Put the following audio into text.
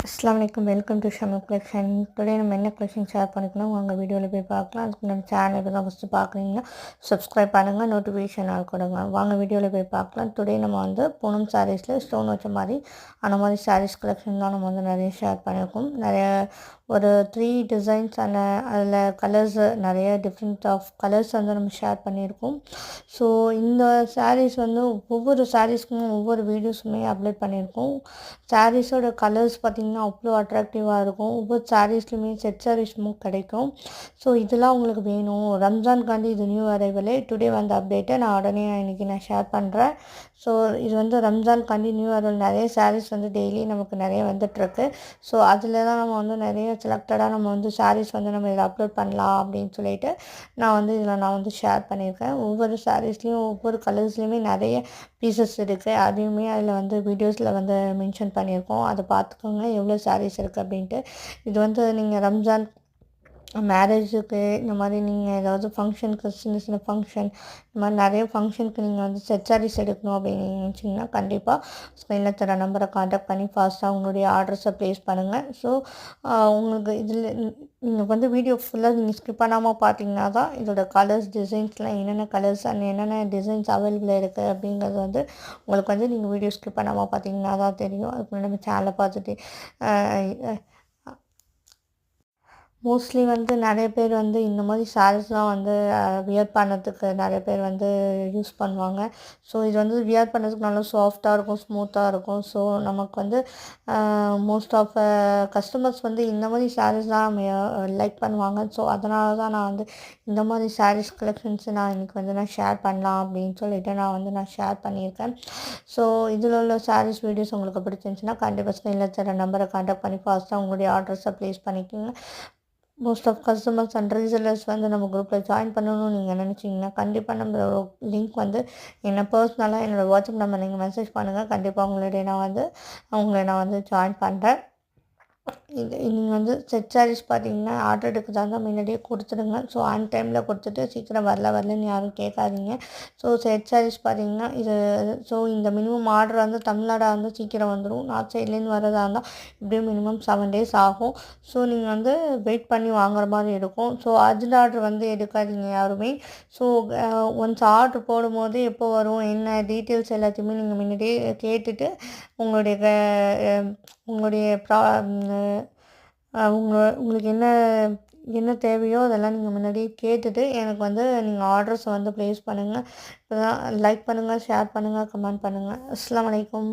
Assalamualaikum, welcome to Shamu Collection. Today நம்ம என்ன collection share பண்ணிக்கலாம் வாங்க வீடியோவில் போய் பார்க்கலாம். அதுக்கு நம்ம சேனல் இப்போ தான் ஃபஸ்ட்டு பார்க்குறீங்கன்னா சப்ஸ்கிரைப் பண்ணுங்கள், நோட்டிஃபிகேஷன் ஆல் கொடுங்க. வாங்க வீடியோவில் போய் பார்க்கலாம். டுடே நம்ம வந்து பூனம் சாரீஸில் ஸ்டோன் வச்ச மாதிரி அந்த மாதிரி சாரீஸ் கலெக்ஷன் தான் நம்ம வந்து நிறைய ஷேர் பண்ணியிருக்கோம். நிறைய ஒரு 3 டிசைன்ஸ் அந்த அதில் கலர்ஸ் நிறைய டிஃப்ரெண்ட் ஆஃப் கலர்ஸ் வந்து நம்ம ஷேர் பண்ணியிருக்கோம். ஸோ இந்த சாரீஸ் வந்து ஒவ்வொரு சாரீஸ்க்குமே ஒவ்வொரு வீடியோஸுமே அப்லோட் பண்ணியிருக்கோம். சாரீஸோட கலர்ஸ் பார்த்திங்கன்னா அவ்வளோ அட்ராக்டிவாக இருக்கும். ஒவ்வொரு சாரீஸ்லையுமே செட் சாரீஸும் கிடைக்கும். ஸோ இதெல்லாம் உங்களுக்கு வேணும், ரம்ஜான்காண்டி இது நியூ அரைவலே டுடே வந்த அப்டேட்டை நான் உடனே இன்றைக்கி நான் ஷேர் பண்ணுறேன். ஸோ இது வந்து ரம்ஜான்காண்டி நியூ அரைவல் நிறைய சாரீஸ் வந்து டெய்லி நமக்கு நிறைய வந்துட்டுருக்கு. ஸோ அதில் தான் நம்ம வந்து நிறைய செலக்டடாக நம்ம வந்து சாரீஸ் வந்து நம்ம இதில் அப்லோட் பண்ணலாம் அப்படின்னு சொல்லிட்டு நான் வந்து ஷேர் பண்ணியிருக்கேன். ஒவ்வொரு சாரீஸ்லேயும் ஒவ்வொரு கலர்ஸ்லேயுமே நிறைய பீசஸ் இருக்குது. அதையுமே அதில் வந்து வீடியோஸில் வந்து மென்ஷன் பண்ணியிருக்கோம். அதை பார்த்துக்கோங்க எவ்வளோ சாரீஸ் இருக்குது அப்படின்ட்டு. இது வந்து நீங்கள் ரம்ஜான் மேரேஜுக்கு இந்த மாதிரி நீங்கள் ஏதாவது ஃபங்க்ஷனுக்கு சின்ன சின்ன ஃபங்க்ஷன் இந்த மாதிரி நிறைய ஃபங்க்ஷனுக்கு நீங்கள் வந்து செட் சாரீஸ் எடுக்கணும் அப்படின்னு நினச்சிங்கன்னா கண்டிப்பாக ஸ்க்ரீனில் தர நம்பரை காண்டாக்ட் பண்ணி ஃபாஸ்ட்டாக உங்களுடைய ஆர்டர்ஸை ப்ளேஸ் பண்ணுங்கள். ஸோ உங்களுக்கு இதில் நீங்கள் வந்து வீடியோ ஃபுல்லாக நீங்கள் ஸ்கிப் பண்ணாமல் பார்த்தீங்கன்னா தான் இதோட கலர்ஸ் டிசைன்ஸ்லாம் என்னென்ன கலர்ஸ் அண்ட் என்னென்ன டிசைன்ஸ் அவைலபிள் இருக்குது அப்படிங்கிறது வந்து உங்களுக்கு வந்து நீங்கள் வீடியோ ஸ்கிப் பண்ணாமல் பார்த்தீங்கன்னா தான் தெரியும். அதுக்கு நம்ம சேனலை பார்த்துட்டு மோஸ்ட்லி வந்து நிறைய பேர் வந்து இந்த மாதிரி சாரீஸ்லாம் வந்து வியர் பண்ணுறதுக்கு நிறைய பேர் வந்து யூஸ் பண்ணுவாங்க. ஸோ இது வந்து வியர் பண்ணுறதுக்கு நல்லா சாஃப்டாக இருக்கும், ஸ்மூத்தாக இருக்கும். ஸோ நமக்கு வந்து மோஸ்ட் ஆஃப் கஸ்டமர்ஸ் வந்து இந்த மாதிரி சாரீஸ்லாம் லைக் பண்ணுவாங்க. ஸோ அதனால தான் நான் வந்து இந்த மாதிரி சாரீஸ் கலெக்ஷன்ஸ் நான் இன்றைக்கி வந்து நான் ஷேர் பண்ணலாம் அப்படின்னு சொல்லிட்டு நான் ஷேர் பண்ணியிருக்கேன். ஸோ இதில் உள்ள சாரீஸ் வீடியோஸ் உங்களுக்கு பிடிச்சிருந்துச்சுன்னா கண்டிப்பாக ஸ்க்ரீனில் தர நம்பரை காண்டாக்ட் பண்ணி ஃபாஸ்ட்டாக உங்களுடைய ஆர்டர்ஸை ப்ளேஸ் பண்ணிக்கோங்க. Most of customers and resellers வந்து நம்ம குரூப்பில் ஜாயின் பண்ணணும்னு நீங்கள் நினச்சிங்கன்னா கண்டிப்பாக நம்மளோட லிங்க் வந்து என்னை பர்சனலாக என்னோடய வாட்ஸ்அப் நம்பர் நீங்கள் மெசேஜ் பண்ணுங்கள். கண்டிப்பாக உங்களை நான் வந்து ஜாயின் பண்ணுறேன். நீங்கள் வந்து செட் சாரீஸ் பார்த்தீங்கன்னா ஆர்டர் எடுக்கிறதா இருந்தால் முன்னாடியே கொடுத்துடுங்க. ஸோ ஆன் டைமில் கொடுத்துட்டு சீக்கிரம் வரலன்னு யாரும் கேட்காதீங்க. ஸோ செட் சாரீஸ் பார்த்தீங்கன்னா இந்த மினிமம் ஆர்டர் வந்து தமிழ்நாடாக வந்து சீக்கிரம் வந்துடும். நார்த் சைட்லேருந்து வரதா இருந்தால் எப்படியும் மினிமம் 7 days ஆகும். ஸோ நீங்கள் வந்து வெயிட் பண்ணி வாங்குற மாதிரி இருக்கும். ஸோ அர்ஜென்ட் ஆர்டர் வந்து எடுக்காதீங்க யாருமே. ஸோ ஒன்ஸ் ஆர்டர் போடும்போது எப்போ வரும் என்ன டீட்டெயில்ஸ் எல்லாத்தையுமே நீங்கள் முன்னாடியே கேட்டுட்டு உங்களுடைய உங்களுக்கு என்ன தேவையோ அதெல்லாம் நீங்கள் முன்னாடியே கேட்டுட்டு எனக்கு வந்து நீங்கள் ஆர்டர்ஸை வந்து ப்ளேஸ் பண்ணுங்கள். இப்போ தான் லைக் பண்ணுங்கள், ஷேர் பண்ணுங்கள், கமெண்ட் பண்ணுங்கள். அஸ்ஸலாமு அலைக்கும்.